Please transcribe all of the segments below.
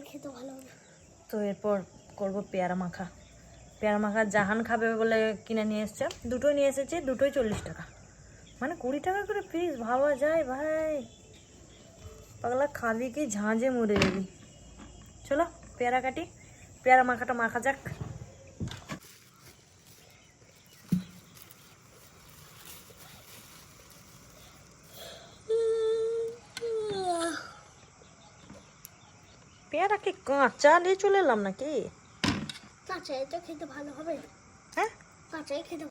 খেতে ভালো হবে। তো এরপর করব পেয়ারা মাখা। পেয়ারা মাখা জাহান খাবে বলে কিনে নিয়ে এসছে, দুটোই নিয়ে এসেছি, দুটোই 40 টাকা, মানে 20 টাকা করে পিস। ভাবা যায় ভাই, পাগলা খাবি কি ঝাঁঝে মরে যাবি। চলো পেয়ারা কাটি, পেয়ারা মাখাটা মাখা যাক। পেয়ারা কি কাঁচা নিয়ে চলে এলাম নাকি? কাঁচাই তো খেতে ভালো হবে। হ্যাঁ কাঁচাই খেতে।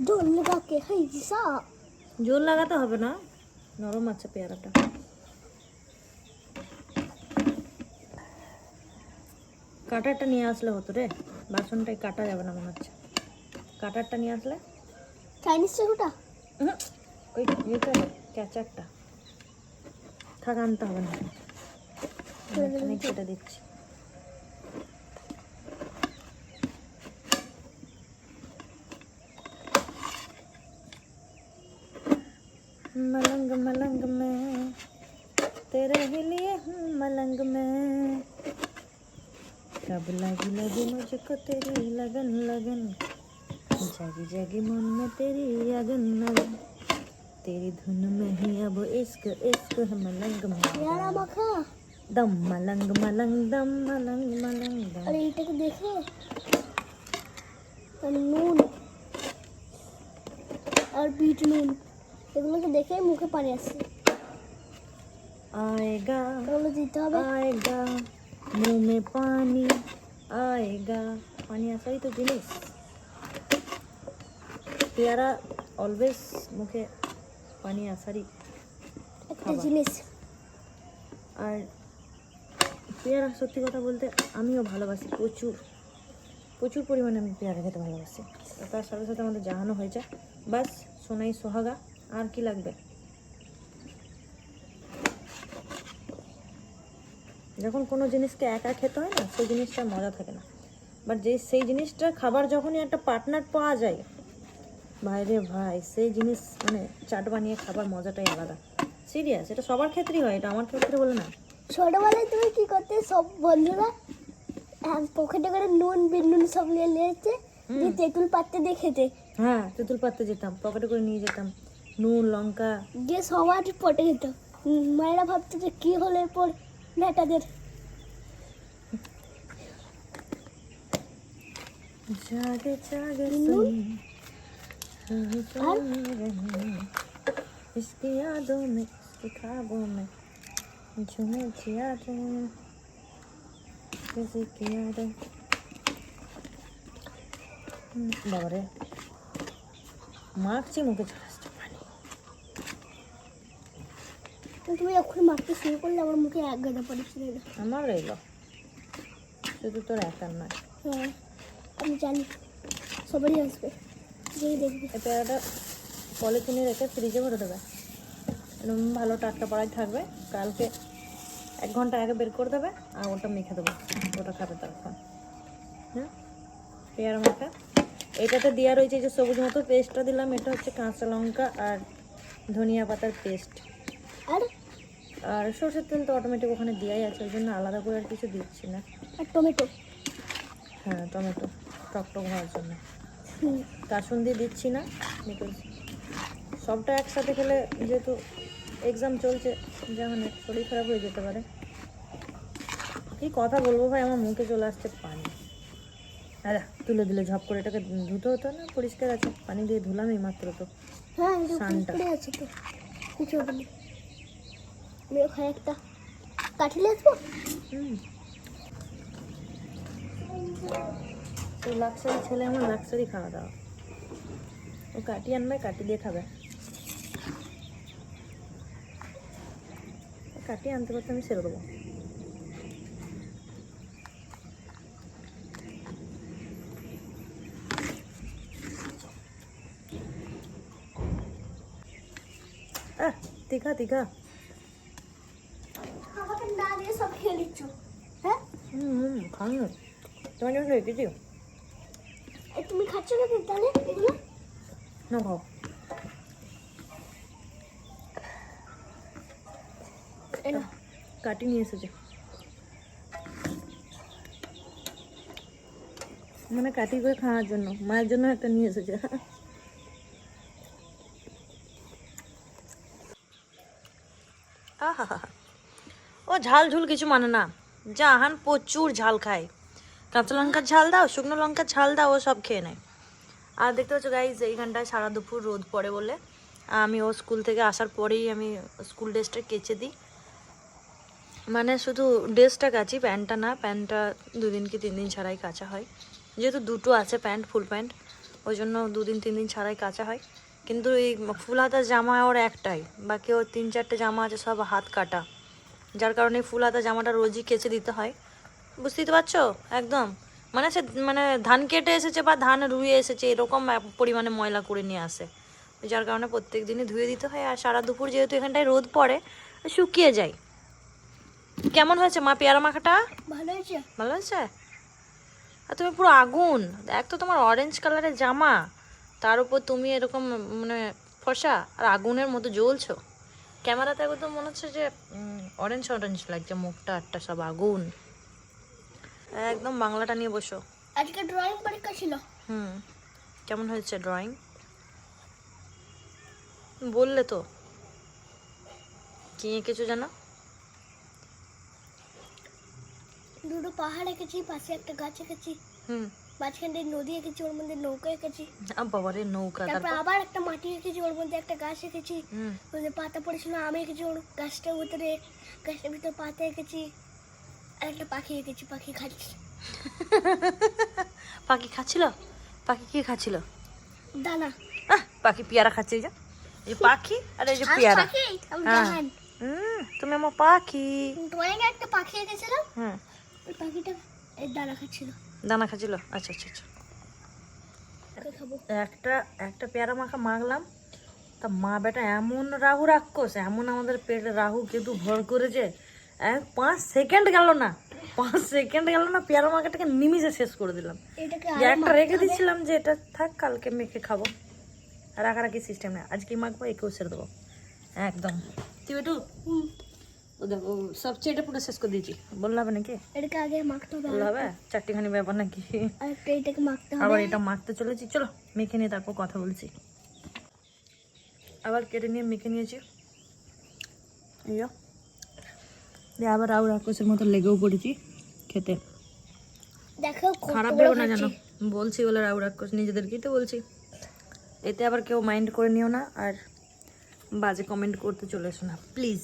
জল লাগা কে খাইছিস? জোর লাগাতে হবে না, নরম আছে পেয়ারাটা। কাটারটা নিয়ে আসলে হতো রে, বাসনটাই কাটা যাবে না মনে হচ্ছে। কাটারটা নিয়ে আসলে। চাইনিজ চাকুটা? ওই ইয়েটা ক্যাচারটা থাকা আনতে হবে না, এখানে কেটে দিচ্ছি। मलंग मलंग में तेरे ही लिए हूँ मलंग में, कब लगी लगी मुझको तेरी लगन लगन, जागी जागी मन में तेरी अगन अगन, तेरी धुन में ही अब इश्क इश्क है मलंग में। পেয়ারা মাখা दम मलंग मलंग दम मलंग मलंग दम। আর এইটাকে দেখে নুন আর বিট নুন এগুলোকে দেখে মুখে পানি আসছে। आएगा এগুলো দিতে হবে। आएगा मुंह में पानी आएगा, पानी আসাই তো জিনিস। পেয়ারা অলওয়েজ মুখে পানি আসারই একটা জিনিস। আর পেয়ারা সত্যি কথা বলতে আমিও ভালোবাসি, প্রচুর প্রচুর পরিমাণে আমি পেয়ারা খেতে ভালোবাসি। তার সাথে সাথে আমাদের জাহানো হয়েছে, বাস সোনাই সোহাগা, আর কি লাগবে। যখন কোনো জিনিসকে একা খেতে হয় না, সেই জিনিসটার মজা থাকে না। বাট সেই জিনিসটার খাবার যখনই একটা পার্টনার পাওয়া যায়, ভাই রে ভাই, সেই জিনিস মানে চাট বানিয়ে খাবার মজাটাই আলাদা। সিরিয়াস, এটা সবার ক্ষেত্রেই হয়, এটা আমার ক্ষেত্রে বলে না। ছোটবেলায় তুমি কি করতে? সব বন্ধুরা পকেটে করে নুন বিট নুন সব নিয়ে নিয়েছে, দিয়ে তেঁতুল পাত্রে দিয়ে খেতে। হ্যাঁ, তেঁতুল পাত্রে যেতাম, পকেটে করে নিয়ে যেতাম নুন লঙ্কা, দিয়ে সবার পটে খেত। মায়েরা ভাবতো যে কি হলো এরপর নেটাদের। जागे जागे इसकी यादों में इसकी ख्वाबों में झूमे जिया किसी की यादें। বাবারে মাখছি, মুখে চলে আসছে পানি। তুমি এখন মারতে শুরু করলে আমার মুখে এক গাদা পানি ছিল না। আমার রইল, শুধু তোর একার নয়। হ্যাঁ আমি জানি, সবারই আসবে, যেই দেখবে। এই পেয়ারাটা পলিথিনে রেখে ফ্রিজে ভরে দেবে, এরকম ভালো টাটকা পড়াই থাকবে। কালকে 1 ঘন্টা আগে বের করে দেবে, আর ওটা মেখে দেবো, ওটা খাবে তখন। হ্যাঁ, পেয়ারা মাখা। এটাতে দেওয়া রয়েছে যে সবুজ মতো পেস্টটা দিলাম, এটা হচ্ছে কাঁচা লঙ্কা আর ধনিয়া পাতার পেস্ট, আর সরষের তেল তো অটোমেটিক ওখানে দেওয়াই আছে, ওই জন্য আলাদা করে আর কিছু দিচ্ছি না। আর টমেটো। হ্যাঁ টমেটো, টকটক হওয়ার জন্য। কাসুন্দি দিচ্ছি না, বিকজ সবটা একসাথে খেলে, যেহেতু এক্সাম চলছে, যেমন শরীর খারাপ হয়ে যেতে পারে। কি কথা বলবো ভাই, আমার মুখে চলে আসছে পানি। আরে তুলে দিলে ঝপ করে, এটাকে ধুতে হতো না? পরিষ্কার আছে, পানি দিয়ে ধুলাম এই মাত্র তো। হ্যাঁ সানটা আছে তো, কিছু হবে না। আমি ওখানে একটা কাঠিলে আসবো। তো লাক্সারি ছেলে আমার, লাক্সারি খাওয়া দাওয়া। ও কাটি আনবে, কাটি দিয়ে খাবে। কাটি আনতে করতে আমি ছেড়ে দেবো। তীখা তীখা। আমাকে না দিয়ে সব খেয়ে নিচ্ছ? হ্যাঁ খাই না, তোমার জন্য রেখেছি। তুমি খাচ্ছ না তো তাহলে এগুলো? না খাও। এলো কাটি নিয়ে এসেছে, মানে কাটি করে খাওয়ার জন্য, মায়ের জন্য একটা নিয়ে এসেছে। আহা, ও ঝাল ঝুল কিছু মানে না, জাহান প্রচুর ঝাল খায়। কাঁচা লঙ্কার ঝাল দাও, শুকনো লঙ্কার ঝাল দাও, ও সব খেয়ে নেয়। আর দেখতে পাচ্ছ গাইজ, এইখানটায় সারা দুপুর রোদ পড়ে বলে আমি ও স্কুল থেকে আসার পরেই আমি স্কুল ড্রেসটা কেচে দিই। মানে শুধু ড্রেসটা কাচি, প্যান্টটা না, প্যান্টটা 2 দিন কি 3 দিন ছাড়াই কাচা হয়, যেহেতু দুটো আছে প্যান্ট, ফুল প্যান্ট, ওই জন্য 2 দিন 3 দিন ছাড়াই কাচা হয়। কিন্তু এই ফুল হাতার জামা ওর একটাই, বাকি ওর 3-4টে জামা আছে সব হাত কাটা, যার কারণে ফুল হাতা জামাটা রোজই কেচে দিতে হয়। বুঝতেই তো পারছো একদম, মানে সে মানে ধান কেটে এসেছে বা ধান রুয়ে এসেছে এরকম পরিমাণে ময়লা করে নিয়ে আসে, যার কারণে প্রত্যেক দিনই ধুয়ে দিতে হয়। আর সারা দুপুর যেহেতু এখানটায় রোদ পড়ে, শুকিয়ে যায়। কেমন হয়েছে মা পেয়ারা মাখাটা? ভালো হয়েছে। ভালো হয়েছে? আর তুমি পুরো আগুন, এক তো তোমার অরেঞ্জ কালারের জামা, তার উপর তুমি এরকম মানে ফর্সা আর আগুনের মতো জ্বলছো। ক্যামেরাতে একদম মনে হচ্ছে যে অরেঞ্জ অরেঞ্জ লাগছে, মুখটা আটটা সব আগুন। একদম বাংলাটা নিয়ে বসো। আজকে ড্রয়িং পরীক্ষা ছিল। কেমন হয়েছে ড্রয়িং? বললে তো কি এঁকেছো জানো? দুটো পাহাড় এঁকেছি, পাশে একটা গাছ এঁকেছি, মাঝখানে নদী এঁকেছি, ওর মধ্যে নৌকা এঁকেছি। বাবারে নৌকা, তারপর তারপর আবার একটা মাটি এঁকেছি, ওর মধ্যে একটা গাছ এঁকেছি, ওর মধ্যে পাতা পড়েছিল, আমি এঁকেছি ওর গাছটার ভিতরে, গাছটার ভিতরে পাতা এঁকেছি, আর একটা পাখি এঁকেছি, পাখি খাচ্ছি। পাখি খাচ্ছিল? পাখি কি খাচ্ছিল? দানা। পাখি পেয়ারা খাচ্ছে, এই যে পাখি আর এই যে আমি পেয়ারা। পাখি, আমি হ্যাঁ। জাহান। তুমি আমার পাখি। ড্রয়িং একটা পাখি এঁকেছিলাম, ওই পাখিটা এই দানা খাচ্ছিল। দানা খাচ্ছিল? আচ্ছা আচ্ছা আচ্ছা। খাবো। একটা পেয়ারা মাখা মাখলাম, তা মা বেটা এমন রাহু রাক্ষস, এমন আমাদের পেটে রাহু কেতু ভর করেছে, 5 সেকেন্ড গেল না, 5 সেকেন্ড গেল না, পেয়ারা মাখাটাকে নিমিষে শেষ করে দিলাম। এটাকে যে একটা রেখে দিচ্ছিলাম যে এটা থাক, কালকে মেখে খাবো, রাখারাখি সিস্টেম নেই, আজকে মাখবো, একেও ছেড়ে দেবো একদম। তুই একটু ও দেখো সবচেয়ে এটা পুরো শেষ করে দিয়েছি, বললে হবে নাকি? এটাকে আগে মাখতে হবে, বললে হবে? 4টিখানি ব্যাপার নাকি? আর একটা এটাকে মাখতে হবে। আবার এটা মাখতে চলেছি, চলো মেখে নিয়ে তারপর কথা বলছি। আবার কেটে নিয়ে মেখে নিয়েছি, এই যো। দিয়ে আবার রাউ রাক্ষসের মতো লেগেও পড়েছি খেতে। দেখো খারাপ ভেবো না জানো, বলছি বলে রাউ রাক্ষস, নিজেদেরকেই তো বলছি। এতে আবার কেউ মাইন্ড করে নিও না, আর বাজে কমেন্ট করতে চলে এসো না প্লিজ।